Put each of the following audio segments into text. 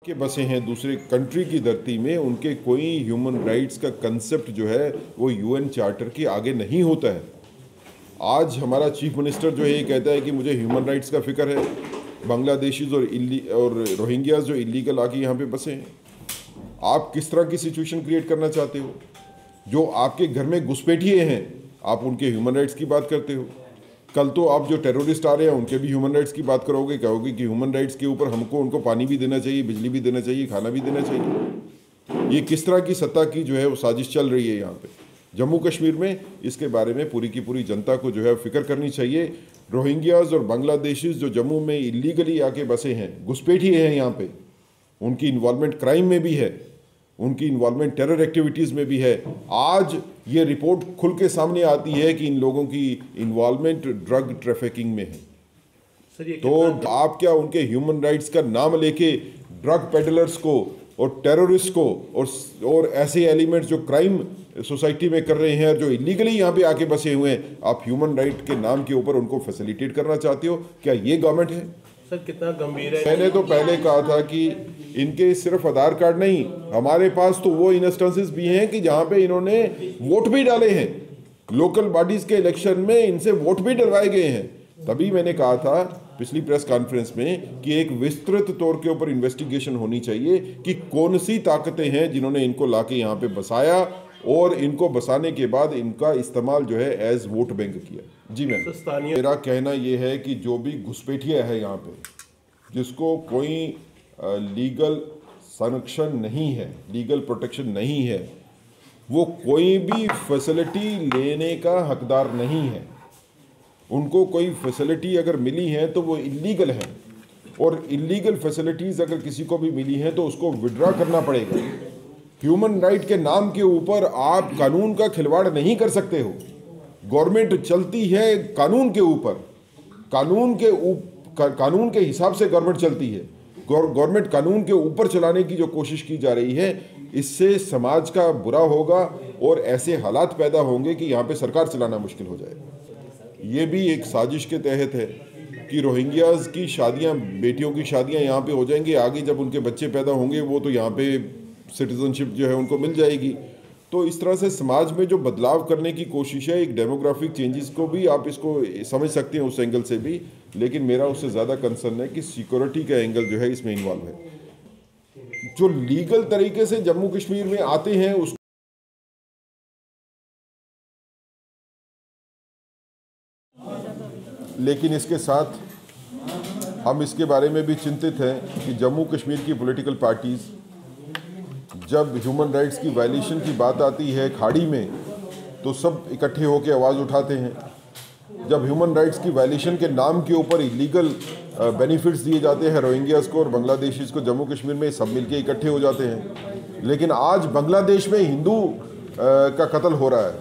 के बसे हैं दूसरे कंट्री की धरती में, उनके कोई ह्यूमन राइट्स का कंसेप्ट जो है वो यूएन चार्टर के आगे नहीं होता है। आज हमारा चीफ मिनिस्टर जो है ये कहता है कि मुझे ह्यूमन राइट्स का फिक्र है, बांग्लादेशीज और रोहिंग्याज जो इलीगल आके यहाँ पे बसे हैं। आप किस तरह की सिचुएशन क्रिएट करना चाहते हो? जो आपके घर में घुसपैठिए हैं, आप उनके ह्यूमन राइट्स की बात करते हो। कल तो आप जो टेररिस्ट आ रहे हैं उनके भी ह्यूमन राइट्स की बात करोगे, कहोगे कि ह्यूमन राइट्स के ऊपर हमको उनको पानी भी देना चाहिए, बिजली भी देना चाहिए, खाना भी देना चाहिए। ये किस तरह की सत्ता की जो है वो साजिश चल रही है यहाँ पे जम्मू कश्मीर में? इसके बारे में पूरी की पूरी जनता को जो है फिक्र करनी चाहिए। रोहिंग्याज और बांग्लादेशीज जो जम्मू में इलीगली आके बसे हैं, घुसपैठिए हैं यहाँ पे, उनकी इन्वॉल्वमेंट क्राइम में भी है, उनकी इन्वॉल्वमेंट टेरर एक्टिविटीज़ में भी है। आज ये रिपोर्ट खुल के सामने आती है कि इन लोगों की इन्वॉल्वमेंट ड्रग ट्रैफिकिंग में है। तो आप क्या उनके ह्यूमन राइट्स का नाम लेके ड्रग पेडलर्स को और टेररिस्ट को और ऐसे एलिमेंट्स जो क्राइम सोसाइटी में कर रहे हैं, जो इलीगली यहाँ पे आके बसे हुए हैं, आप ह्यूमन राइट के नाम के ऊपर उनको फैसिलिटेट करना चाहते हो? क्या ये गवर्नमेंट है? सर कितना गंभीर है। मैंने तो पहले कहा था कि इनके सिर्फ आधार कार्ड नहीं, हमारे पास तो वो इंस्टेंसेस भी हैं कि जहां पे इन्होंने वोट भी डाले हैं, लोकल बॉडीज के इलेक्शन में इनसे वोट भी डलवाए गए हैं। तभी मैंने कहा था पिछली प्रेस कॉन्फ्रेंस में कि एक विस्तृत तौर के ऊपर इन्वेस्टिगेशन होनी चाहिए कि कौन सी ताकतें हैं जिन्होंने इनको लाके यहाँ पे बसाया और इनको बसाने के बाद इनका इस्तेमाल जो है एज वोट बैंक किया। जी मैम, मेरा कहना यह है कि जो भी घुसपैठिया है यहाँ पे, जिसको कोई लीगल संरक्षण नहीं है, लीगल प्रोटेक्शन नहीं है, वो कोई भी फैसिलिटी लेने का हकदार नहीं है। उनको कोई फैसिलिटी अगर मिली है तो वो इलीगल है, और इलीगल फैसिलिटीज़ अगर किसी को भी मिली है तो उसको विड्रॉ करना पड़ेगा। ह्यूमन राइट के नाम के ऊपर आप कानून का खिलवाड़ नहीं कर सकते हो। गवर्नमेंट चलती है कानून के ऊपर, कानून के हिसाब से गवर्नमेंट चलती है। गवर्नमेंट कानून के ऊपर चलाने की जो कोशिश की जा रही है, इससे समाज का बुरा होगा और ऐसे हालात पैदा होंगे कि यहाँ पे सरकार चलाना मुश्किल हो जाएगा। ये भी एक साजिश के तहत है कि रोहिंग्याज की शादियाँ, बेटियों की शादियाँ यहाँ पे हो जाएंगी, आगे जब उनके बच्चे पैदा होंगे वो तो यहाँ पे सिटीजनशिप जो है उनको मिल जाएगी। तो इस तरह से समाज में जो बदलाव करने की कोशिश है, एक डेमोग्राफिक चेंजेस को भी आप इसको समझ सकते हैं उस एंगल से भी, लेकिन मेरा उससे ज़्यादा कंसर्न है कि सिक्योरिटी का एंगल जो है इसमें इन्वॉल्व है। जो लीगल तरीके से जम्मू कश्मीर में आते हैं उस लेकिन इसके साथ हम इसके बारे में भी चिंतित हैं कि जम्मू कश्मीर की पॉलिटिकल पार्टीज़ जब ह्यूमन राइट्स की वायलेशन की बात आती है खाड़ी में, तो सब इकट्ठे होकर आवाज़ उठाते हैं। जब ह्यूमन राइट्स की वायलेशन के नाम के ऊपर इलीगल बेनिफिट्स दिए जाते हैं रोहिंग्यास को और बांग्लादेशीज़ को जम्मू कश्मीर में, सब मिलके इकट्ठे हो जाते हैं। लेकिन आज बांग्लादेश में हिंदू का कत्ल हो रहा है,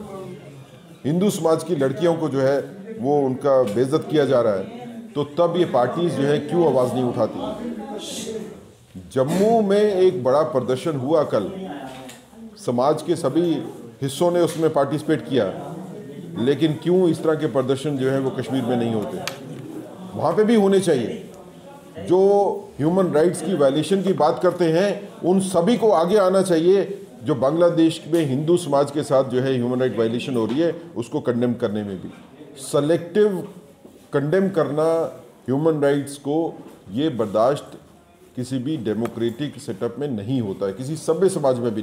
हिंदू समाज की लड़कियों को जो है वो उनका बेइज्जत किया जा रहा है, तो तब ये पार्टीज़ जो है क्यों आवाज़ नहीं उठाती? जम्मू में एक बड़ा प्रदर्शन हुआ कल, समाज के सभी हिस्सों ने उसमें पार्टिसिपेट किया, लेकिन क्यों इस तरह के प्रदर्शन जो है वो कश्मीर में नहीं होते? वहाँ पे भी होने चाहिए। जो ह्यूमन राइट्स की वायलेशन की बात करते हैं उन सभी को आगे आना चाहिए। जो बांग्लादेश में हिंदू समाज के साथ जो है ह्यूमन राइट वायलेशन हो रही है उसको कंडेम करने में भी, सेलेक्टिव कंडेम करना ह्यूमन राइट्स को, ये बर्दाश्त किसी भी डेमोक्रेटिक सेटअप में नहीं होता है, किसी सभ्य समाज में भी नहीं।